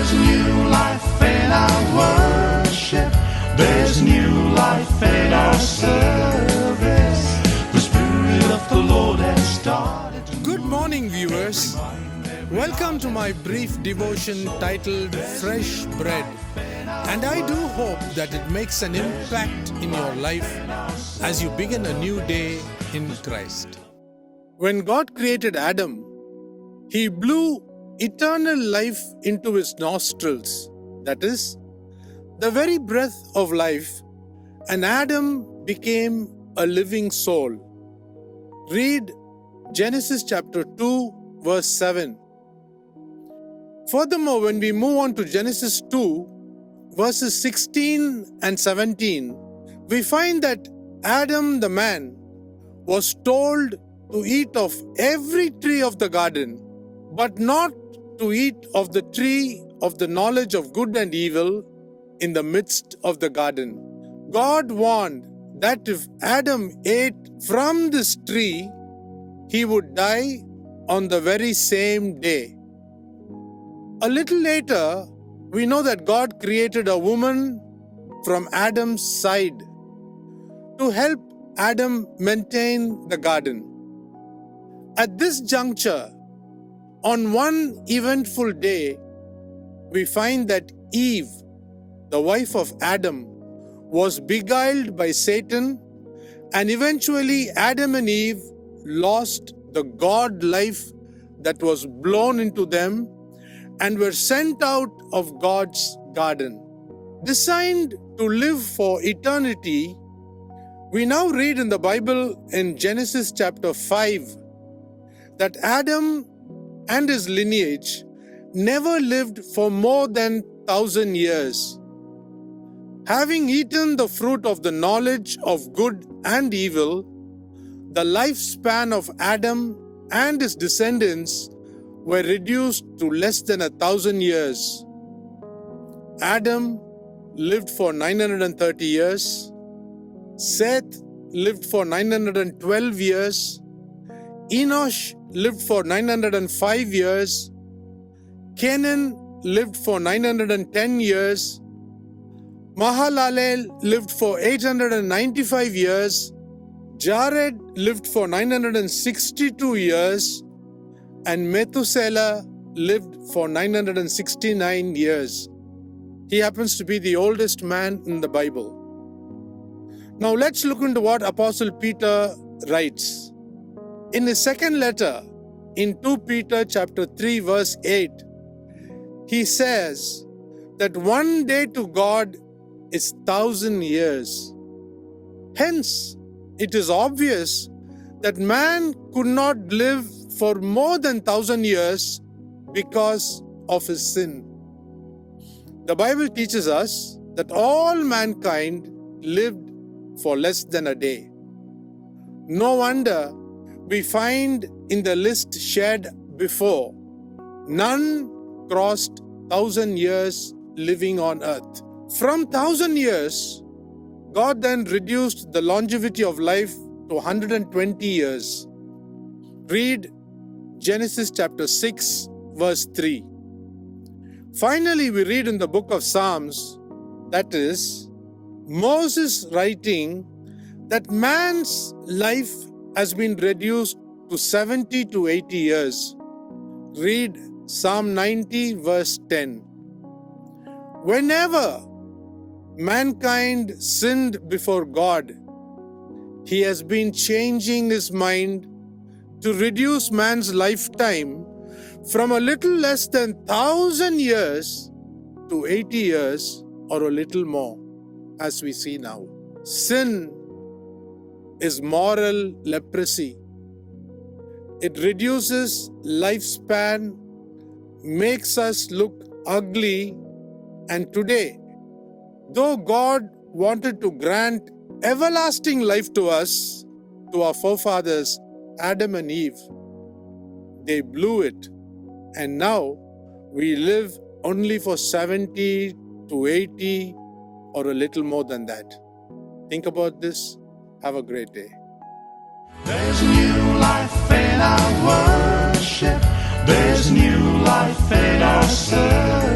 There's new life in our worship. There's new life in our service. The Spirit of the Lord has started to Good morning, viewers. Welcome to my brief devotion titled Fresh Bread. And I do hope that it makes an impact in your life as you begin a new day in Christ. When God created Adam, He blew eternal life into his nostrils, that is, the very breath of life, and Adam became a living soul. Read Genesis chapter 2, verse 7. Furthermore, when we move on to Genesis 2, verses 16 and 17, we find that Adam the man was told to eat of every tree of the garden, but not to eat of the tree of the knowledge of good and evil in the midst of the garden. God warned that if Adam ate from this tree, he would die on the very same day. A little later, we know that God created a woman from Adam's side to help Adam maintain the garden. At this juncture, on one eventful day, we find that Eve, the wife of Adam, was beguiled by Satan, and eventually Adam and Eve lost the God life that was blown into them and were sent out of God's garden. Designed to live for eternity, we now read in the Bible in Genesis chapter 5 that Adam and his lineage never lived for more than 1,000 years. Having eaten the fruit of the knowledge of good and evil, the lifespan of Adam and his descendants were reduced to less than 1,000 years. Adam lived for 930 years. Seth lived for 912 years. Enosh lived for 905 years. Canaan lived for 910 years. Mahalalel lived for 895 years. Jared lived for 962 years. And Methuselah lived for 969 years. He happens to be the oldest man in the Bible. Now let's look into what Apostle Peter writes. In his second letter, in 2 Peter chapter 3 verse 8, he says that one day to God is 1,000 years. Hence, it is obvious that man could not live for more than 1,000 years because of his sin. The Bible teaches us that all mankind lived for less than a day. No wonder we find in the list shared before, none crossed 1,000 years living on earth. From 1,000 years, God then reduced the longevity of life to 120 years. Read Genesis chapter 6, verse 3. Finally, we read in the book of Psalms, that is, Moses writing that man's life has been reduced to 70 to 80 years. Read Psalm 90 verse 10. Whenever mankind sinned before God, He has been changing His mind to reduce man's lifetime from a little less than 1,000 years to 80 years or a little more, as we see now. Sin is moral leprosy. It reduces lifespan, makes us look ugly, and today, though God wanted to grant everlasting life to us, to our forefathers, Adam and Eve, they blew it, and now we live only for 70 to 80 or a little more than that. Think about this. Have a great day. There's new life in our worship. There's new life in our service.